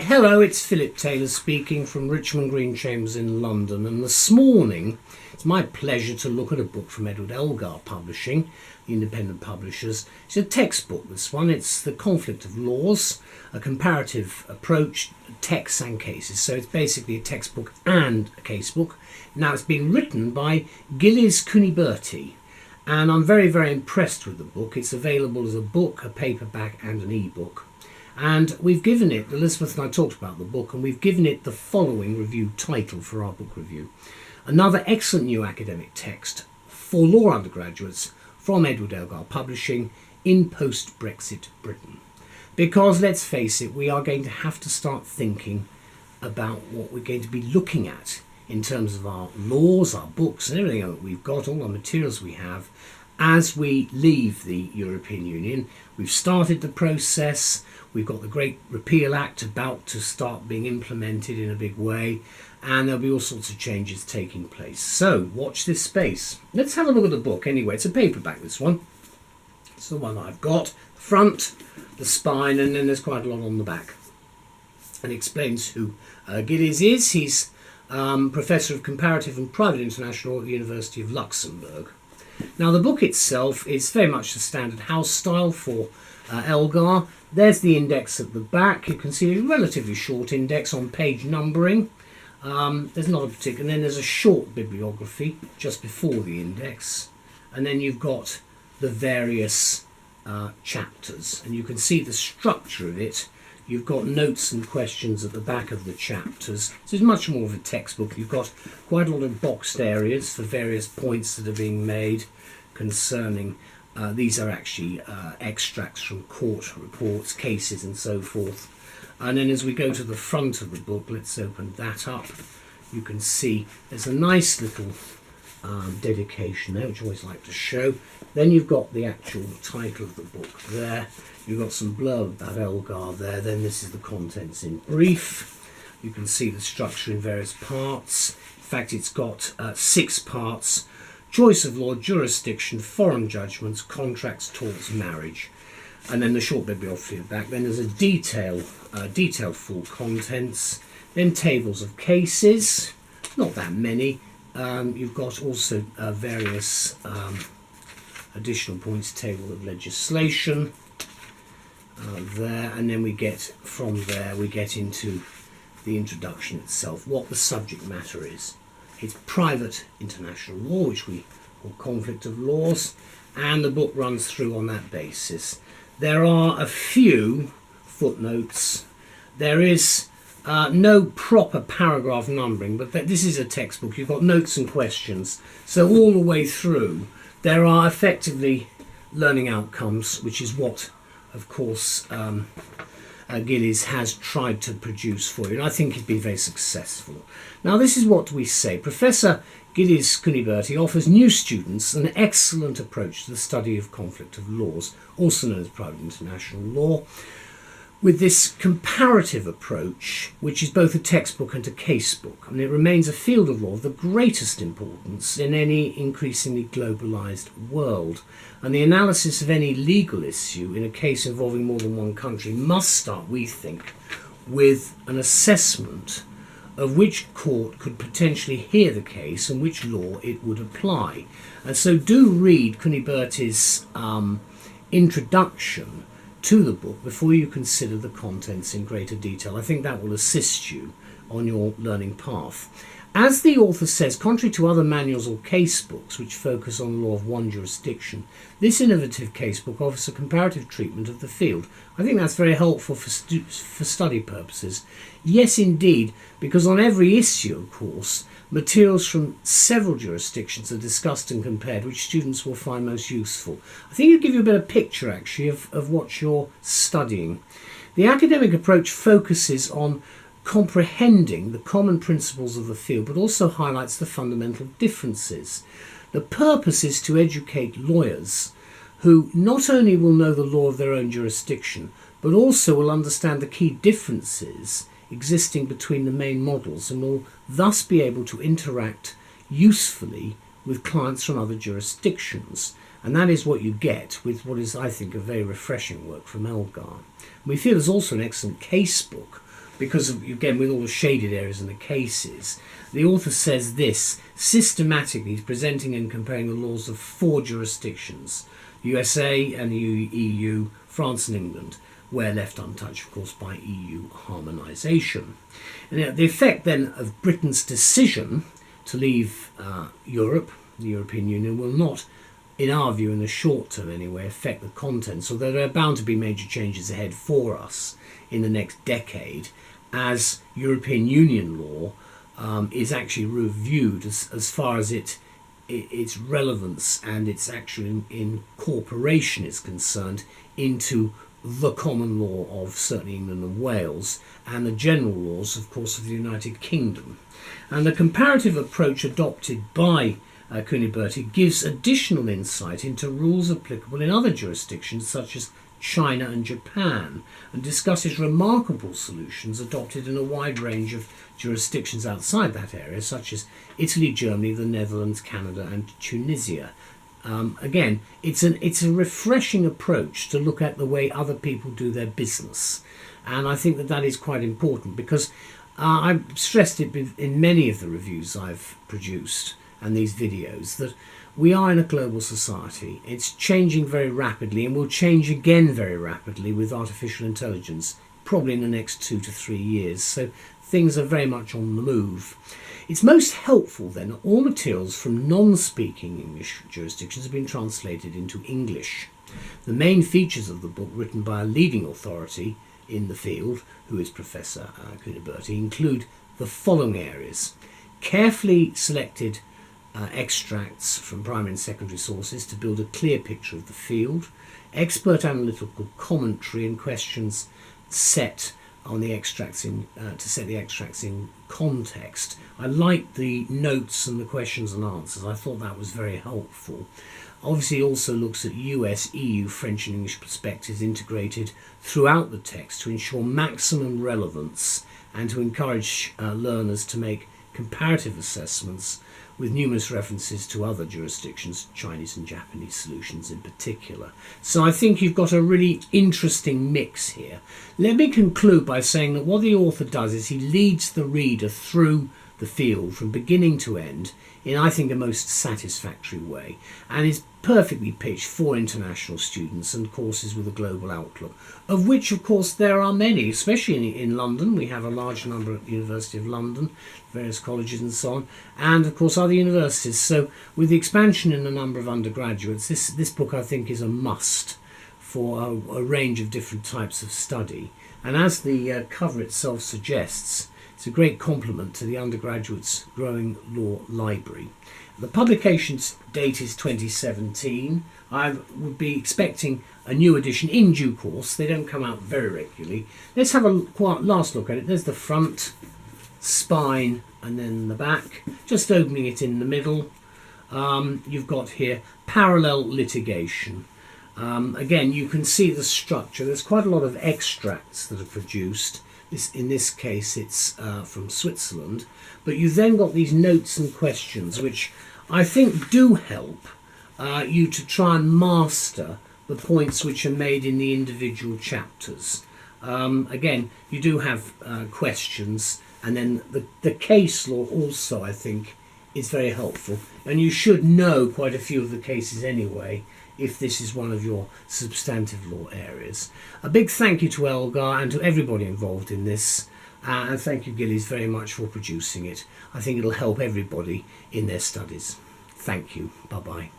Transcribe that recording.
Hello, it's Phillip Taylor speaking from Richmond Green Chambers in London, and this morning it's my pleasure to look at a book from ELGAR Publishing, the independent publishers. It's a textbook, this one. It's The Conflict of Laws, a comparative approach, texts and cases. So it's basically a textbook and a casebook. Now it's been written by Gilles Cuniberti, and I'm very, very impressed with the book. It's available as a book, a paperback and an eBook. And we've given it, Elizabeth and I talked about the book, and we've given it the following review title for our book review. Another excellent new academic text for law undergraduates from ELGAR Publishing in post-Brexit Britain. Because let's face it, we are going to have to start thinking about what we're going to be looking at in terms of our laws, our books and everything that we've got, all the materials we have, as we leave the European Union. We've started the process. We've got the Great Repeal Act about to start being implemented in a big way, and there'll be all sorts of changes taking place. So watch this space. Let's have a look at the book anyway. It's a paperback, this one. It's the one I've got. Front, the spine, and then there's quite a lot on the back. And it explains who Gilles is. He's Professor of Comparative and Private International at the University of Luxembourg. Now the book itself is very much the standard house style for ELGAR. There's the index at the back. You can see a relatively short index on page numbering. There's not a particular, and then there's a short bibliography just before the index, and then you've got the various chapters, and you can see the structure of it. You've got notes and questions at the back of the chapters. So it's much more of a textbook. You've got quite a lot of boxed areas for various points that are being made concerning. These are actually extracts from court reports, cases and so forth. And then as we go to the front of the book, let's open that up. You can see there's a nice little dedication there, which I always like to show. Then you've got the actual title of the book there. You've got some blurb about ELGAR there. Then this is the contents in brief. You can see the structure in various parts. In fact, it's got 6 parts. Choice of law, jurisdiction, foreign judgments, contracts, torts, marriage. And then the short bibliography at the back. Then there's a detailed full contents. Then tables of cases. Not that many. You've got also various additional points, table of legislation there, and then we get from there we get into the introduction itself, what the subject matter is. It's private international law, which we call conflict of laws, and the book runs through on that basis. There are a few footnotes. There is no proper paragraph numbering, but this is a textbook. You've got notes and questions. So all the way through, there are effectively learning outcomes, which is what, of course, Gilles has tried to produce for you. And I think he's been very successful. Now, this is what we say. Professor Gilles Cuniberti offers new students an excellent approach to the study of conflict of laws, also known as private international law, with this comparative approach, which is both a textbook and a casebook, and it remains a field of law of the greatest importance in any increasingly globalized world. And the analysis of any legal issue in a case involving more than one country must start, we think, with an assessment of which court could potentially hear the case and which law it would apply. And so do read Cuniberti's introduction to the book before you consider the contents in greater detail. I think that will assist you on your learning path. As the author says, contrary to other manuals or casebooks which focus on the law of one jurisdiction, this innovative casebook offers a comparative treatment of the field. I think that's very helpful for study purposes. Yes, indeed, because on every issue, of course, materials from several jurisdictions are discussed and compared, which students will find most useful. I think it'll give you a better picture, actually, of what you're studying. The academic approach focuses on comprehending the common principles of the field, but also highlights the fundamental differences. The purpose is to educate lawyers who not only will know the law of their own jurisdiction, but also will understand the key differences existing between the main models and will thus be able to interact usefully with clients from other jurisdictions. And that is what you get with what is, I think, a very refreshing work from ELGAR. We feel there's also an excellent case book because of, again, with all the shaded areas in the cases, the author says this: systematically he's presenting and comparing the laws of 4 jurisdictions, USA and the EU, France and England, where left untouched, of course, by EU harmonisation. And the effect then of Britain's decision to leave Europe, the European Union, will not, in our view, in the short term anyway, affect the contents, although there are bound to be major changes ahead for us in the next decade as European Union law is actually reviewed as far as its relevance and its actual incorporation is concerned into the common law of certainly England and Wales, and the general laws, of course, of the United Kingdom. And the comparative approach adopted by Cuniberti gives additional insight into rules applicable in other jurisdictions such as China and Japan, and discusses remarkable solutions adopted in a wide range of jurisdictions outside that area, such as Italy, Germany, the Netherlands, Canada and Tunisia. Again, it's a refreshing approach to look at the way other people do their business, and I think that is quite important, because I've stressed it in many of the reviews I've produced and these videos that we are in a global society. It's changing very rapidly and will change again very rapidly with artificial intelligence, probably in the next 2 to 3 years. So things are very much on the move. It's most helpful then that all materials from non-speaking English jurisdictions have been translated into English. The main features of the book, written by a leading authority in the field, who is Professor Cuniberti, include the following areas: carefully selected extracts from primary and secondary sources to build a clear picture of the field, expert analytical commentary and questions set on the extracts to set the extracts in context. I liked the notes and the questions and answers. I thought that was very helpful. Obviously, it also looks at US, EU, French and English perspectives integrated throughout the text to ensure maximum relevance and to encourage learners to make comparative assessments with numerous references to other jurisdictions, Chinese and Japanese solutions in particular. So I think you've got a really interesting mix here. Let me conclude by saying that what the author does is he leads the reader through the field from beginning to end in, I think, a most satisfactory way, and is perfectly pitched for international students and courses with a global outlook, of which of course there are many, especially in London. We have a large number at the University of London, various colleges and so on, and of course other universities. So with the expansion in the number of undergraduates, this book I think is a must for a range of different types of study, and as the cover itself suggests, it's a great complement to the undergraduate's growing law library. The publication's date is 2017. I would be expecting a new edition in due course. They don't come out very regularly. Let's have a last look at it. There's the front, spine, and then the back. Just opening it in the middle. You've got here parallel litigation. Again, you can see the structure. There's quite a lot of extracts that are produced. In this case, it's from Switzerland. But you've then got these notes and questions, which I think do help you to try and master the points which are made in the individual chapters. Again, you do have questions, and then the case law also, I think, is very helpful. And you should know quite a few of the cases anyway, if this is one of your substantive law areas. A big thank you to ELGAR and to everybody involved in this, and thank you, Gilles, very much for producing it. I think it'll help everybody in their studies. Thank you. Bye-bye.